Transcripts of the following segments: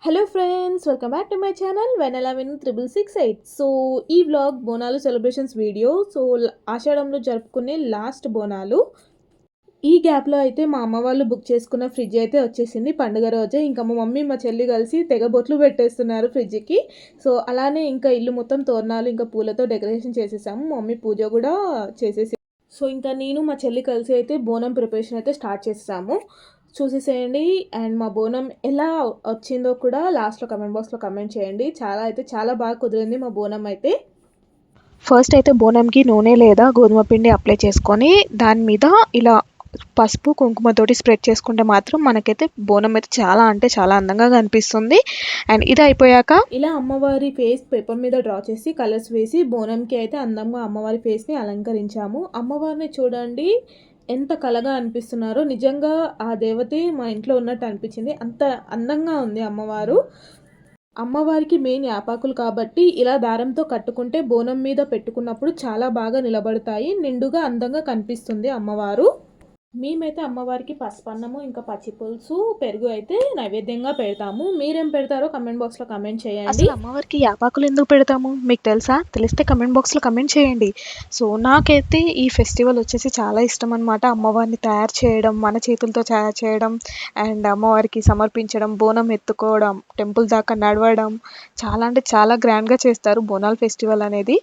Hello friends, welcome back to my channel Vennela win 6668. So ఈ vlog Bonalu celebrations video. So ఆషాఢంలో జరుపుకునే last Bonalu. ఈ గ్యాప్లో అయితే మా అమ్మ వాళ్ళు బుక్ చేసుకున్న ఫ్రిడ్జ్ అయితే వచ్చేసింది పండుగ రోజే. ఇంకా మా మమ్మీ మా చెల్లి కలిసి తెగ బొట్లు పెట్టేస్తున్నారు ఫ్రిడ్జ్కి. సో అలానే ఇంకా ఇల్లు మొత్తం తోరణాలు ఇంకా పూలతో డెకరేషన్ చేసేసాము. మమ్మీ పూజ కూడా చేసేసి, సో ఇంకా నేను మా చెల్లి కలిసి అయితే బోనం ప్రిపరేషన్ అయితే స్టార్ట్ చేసాము. చూసేసేయండి. అండ్ మా బోనం ఎలా వచ్చిందో కూడా లాస్ట్లో కమెంట్ బాక్స్లో కమెంట్ చేయండి. చాలా బాగా కుదిరింది మా బోనం అయితే. ఫస్ట్ అయితే బోనంకి నూనె లేదా గోధుమ పిండి అప్లై చేసుకొని దాని మీద ఇలా పసుపు కుంకుమతోటి స్ప్రెడ్ చేసుకుంటే మాత్రం మనకైతే బోనం అయితే చాలా అంటే చాలా అందంగా కనిపిస్తుంది. అండ్ ఇది అయిపోయాక ఇలా అమ్మవారి ఫేస్ పేపర్ మీద డ్రా చేసి కలర్స్ వేసి బోనంకి అయితే అందంగా అమ్మవారి ఫేస్ని అలంకరించాము. అమ్మవారిని చూడండి ఎంత కళగా అనిపిస్తున్నారో. నిజంగా ఆ దేవతే మా ఇంట్లో ఉన్నట్టు అనిపించింది. అంత అందంగా ఉంది అమ్మవారు. అమ్మవారికి మెయిన్ యాపాకులు కాబట్టి ఇలా దారంతో కట్టుకుంటే బోనం మీద పెట్టుకున్నప్పుడు చాలా బాగా నిలబడతాయి. నిండుగా అందంగా కనిపిస్తుంది అమ్మవారు. మేమైతే అమ్మవారికి పసుపన్నము ఇంకా పచ్చి పులుసు పెరుగు అయితే నైవేద్యంగా పెడతాము. మీరేం పెడతారో కమెంట్ బాక్స్లో కమెంట్ చేయండి. అసలు అమ్మవారికి యాపాకులు ఎందుకు పెడతాము మీకు తెలుసా? తెలిస్తే కమెంట్ బాక్స్లో కమెంట్ చేయండి. సో నాకైతే ఈ ఫెస్టివల్ వచ్చేసి చాలా ఇష్టం అనమాట. అమ్మవారిని తయారు చేయడం, మన చేతులతో తయారు చేయడం అండ్ అమ్మవారికి సమర్పించడం, బోనం ఎత్తుకోవడం, టెంపుల్ దాకా నడవడం చాలా అంటే చాలా గ్రాండ్గా చేస్తారు బోనాల్ ఫెస్టివల్ అనేది.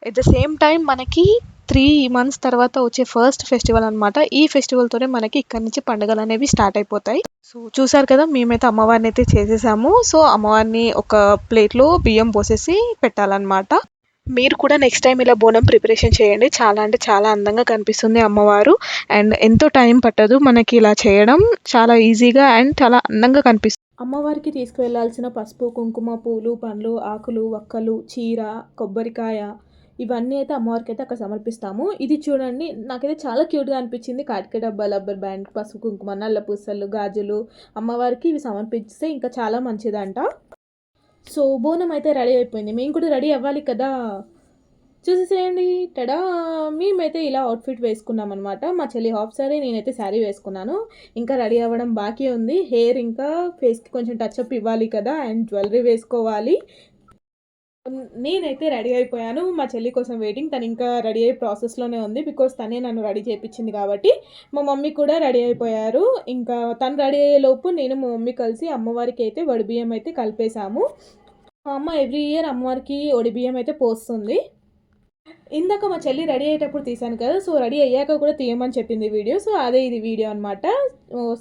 ఎట్ ద సేమ్ టైం మనకి 3 months తర్వాత వచ్చే ఫస్ట్ ఫెస్టివల్ అనమాట. ఈ ఫెస్టివల్తోనే మనకి ఇక్కడ నుంచి పండుగలు అనేవి స్టార్ట్ అయిపోతాయి. సో చూసారు కదా, మేమైతే అమ్మవారిని అయితే చేసేసాము. సో అమ్మవారిని ఒక ప్లేట్లో బియ్యం పోసేసి పెట్టాలన్నమాట. మీరు కూడా నెక్స్ట్ టైం ఇలా బోనం ప్రిపరేషన్ చేయండి. చాలా అంటే చాలా అందంగా కనిపిస్తుంది అమ్మవారు. అండ్ ఎంతో టైం పట్టదు మనకి ఇలా చేయడం. చాలా ఈజీగా అండ్ చాలా అందంగా కనిపిస్తుంది. అమ్మవారికి తీసుకువెళ్లాల్సిన పసుపు కుంకుమ పూలు పండ్లు ఆకులు వక్కలు చీర కొబ్బరికాయ ఇవన్నీ అయితే అమ్మవారికి అయితే అక్కడ సమర్పిస్తాము. ఇది చూడండి, నాకైతే చాలా క్యూట్గా అనిపించింది. కాటిక డబ్బా, రబ్బర్ బ్యాండ్, పసుపు కుంకుమ, నల్ల పూసలు, గాజులు అమ్మవారికి ఇవి సమర్పిస్తే ఇంకా చాలా మంచిదంట. సో బోనం అయితే రెడీ అయిపోయింది. మేము కూడా రెడీ అవ్వాలి కదా. చూసేసేయండి. టడా! మేమైతే ఇలా అవుట్ఫిట్ వేసుకున్నాం అనమాట. మా చెల్లి హాఫ్ సారీ, నేనైతే శారీ వేసుకున్నాను. ఇంకా రెడీ అవ్వడం బాకీ ఉంది. హెయిర్ ఇంకా ఫేస్కి కొంచెం టచ్అప్ ఇవ్వాలి కదా అండ్ జ్యువెలరీ వేసుకోవాలి. నేనైతే రెడీ అయిపోయాను. మా చెల్లి కోసం వెయిటింగ్. తను ఇంకా రెడీ అయ్యే ప్రాసెస్లోనే ఉంది. బికాస్ తనే నన్ను రెడీ చేయించింది కాబట్టి. మా మమ్మీ కూడా రెడీ అయిపోయారు. ఇంకా తను రెడీ అయ్యేలోపు నేను మా మమ్మీ కలిసి అమ్మవారికి అయితే వడిబియ్యం అయితే కలిపేశాము. మా అమ్మ ఎవ్రీ ఇయర్ అమ్మవారికి వడిబియ్యం అయితే పోస్తుంది. ఇందాక మా చెల్లి రెడీ అయ్యేటప్పుడు తీశాను కదా, సో రెడీ అయ్యాక కూడా తీయమని చెప్పింది వీడియో. సో అదే ఇది వీడియో అనమాట.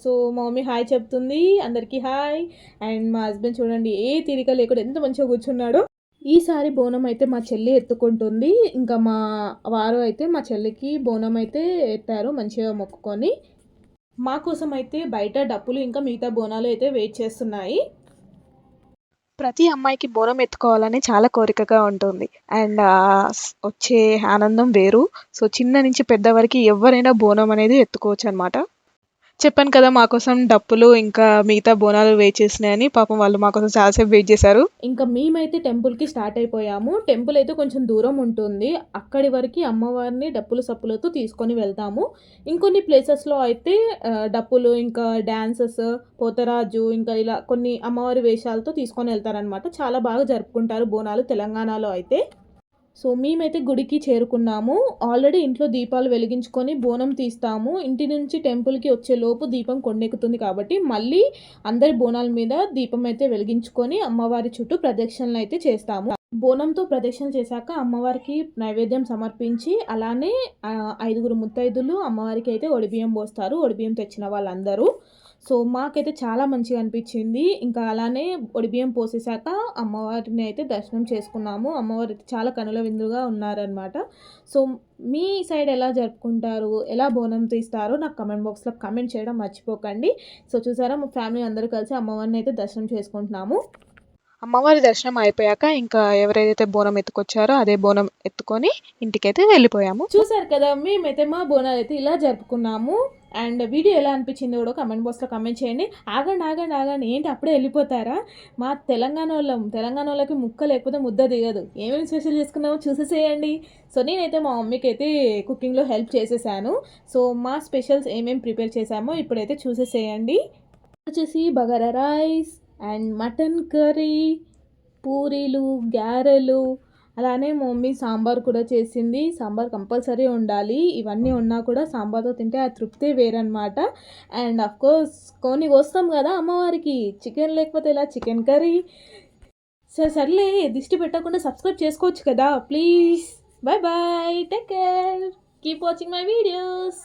సో మా మమ్మీ హాయ్ చెప్తుంది, అందరికీ హాయ్. అండ్ మా హస్బెండ్ చూడండి ఏ తీరిక లేకుండా ఎంత మంచిగా కూర్చున్నాడో. ఈసారి బోనం అయితే మా చెల్లి ఎత్తుకుంటుంది. ఇంకా మా వారు అయితే మా చెల్లికి బోనం అయితే ఎత్తారు మంచిగా మొక్కుకొని. మా కోసం అయితే బయట డప్పులు ఇంకా మిగతా బోనాలు అయితే వెయిట్ చేస్తున్నాయి. ప్రతి అమ్మాయికి బోనం ఎత్తుకోవాలని చాలా కోరికగా ఉంటుంది. అండ్ వచ్చే ఆనందం వేరు. సో చిన్న నుంచి పెద్ద వరకు ఎవరైనా బోనం అనేది ఎత్తుకోవచ్చు అనమాట. చెప్పాను కదా, మా కోసం డప్పులు ఇంకా మిగతా బోనాలు వెయిట్ చేసినాయని. పాపం వాళ్ళు మా కోసం చాలాసేపు వెయిట్ చేశారు. ఇంకా మేమైతే టెంపుల్కి స్టార్ట్ అయిపోయాము. టెంపుల్ అయితే కొంచెం దూరం ఉంటుంది. అక్కడి వరకు అమ్మవారిని డప్పులు సప్పులతో తీసుకొని వెళ్తాము. ఇంకొన్ని ప్లేసెస్లో అయితే డప్పులు ఇంకా డ్యాన్సెస్, పోతరాజు ఇంకా ఇలా కొన్ని అమ్మవారి వేషాలతో తీసుకొని వెళ్తారనమాట. చాలా బాగా జరుపుకుంటారు బోనాలు తెలంగాణలో అయితే. సో మేమైతే గుడికి చేరుకున్నాము. ఆల్రెడీ ఇంట్లో దీపాలు వెలిగించుకొని బోనం తీస్తాము. ఇంటి నుంచి టెంపుల్కి వచ్చేలోపు దీపం కొండెక్కుతుంది కాబట్టి మళ్ళీ అందరి బోనాల మీద దీపం అయితే వెలిగించుకొని అమ్మవారి చుట్టూ ప్రదక్షిణలు అయితే చేస్తాము. బోనంతో ప్రదక్షిణ చేశాక అమ్మవారికి నైవేద్యం సమర్పించి అలానే 5 ముత్తైదులు అమ్మవారికి అయితే ఒడిబియ్యం పోస్తారు, ఒడిబియ్యం తెచ్చిన వాళ్ళందరూ. సో మాకైతే చాలా మంచిగా అనిపించింది. ఇంకా అలానే ఒడిబియ్యం పోసేసాక అమ్మవారిని అయితే దర్శనం చేసుకున్నాము. అమ్మవారు అయితే చాలా కనుల విందుగా ఉన్నారనమాట. సో మీ సైడ్ ఎలా జరుపుకుంటారు, ఎలా బోనం తీస్తారో నాకు కమెంట్ బాక్స్లో కమెంట్ చేయడం మర్చిపోకండి. సో చూసారా, మా ఫ్యామిలీ అందరూ కలిసి అమ్మవారిని అయితే దర్శనం చేసుకుంటున్నాము. అమ్మవారి దర్శనం అయిపోయాక ఇంకా ఎవరైతే బోనం ఎత్తుకొచ్చారో అదే బోనం ఎత్తుకొని ఇంటికైతే వెళ్ళిపోయాము. చూసారు కదా, మేమైతే మా బోనాలు అయితే ఇలా జరుపుకున్నాము. అండ్ వీడియో ఎలా అనిపించింది కూడా కమెంట్ బాక్స్లో కమెంట్ చేయండి. ఆగండి ఏంటి అప్పుడే వెళ్ళిపోతారా? మా తెలంగాణ వాళ్ళకి ముక్క లేకపోతే ముద్ద దిగదు. ఏమేమి స్పెషల్ చేసుకున్నామో చూసేసేయండి. సో నేనైతే మా మమ్మీకి అయితే కుకింగ్లో హెల్ప్ చేసేసాను. సో మా స్పెషల్స్ ఏమేమి ప్రిపేర్ చేసామో ఇప్పుడైతే చూసేసేయండి. వచ్చేసి bagara rice, and mutton curry, పూరీలు, గారెలు, అలానే మా మమ్మీ సాంబార్ కూడా చేసింది. సాంబార్ కంపల్సరీ ఉండాలి. ఇవన్నీ ఉన్నా కూడా సాంబార్తో తింటే ఆ తృప్తే వేరనమాట. అండ్ అఫ్కోర్స్ కొన్ని కోస్తాం కదా అమ్మవారికి, చికెన్ లేకపోతే ఎలా, చికెన్ కర్రీ. సర్లే దిష్టి పెట్టకుండా సబ్స్క్రైబ్ చేసుకోవచ్చు కదా please. Bye bye, take care, keep watching my videos.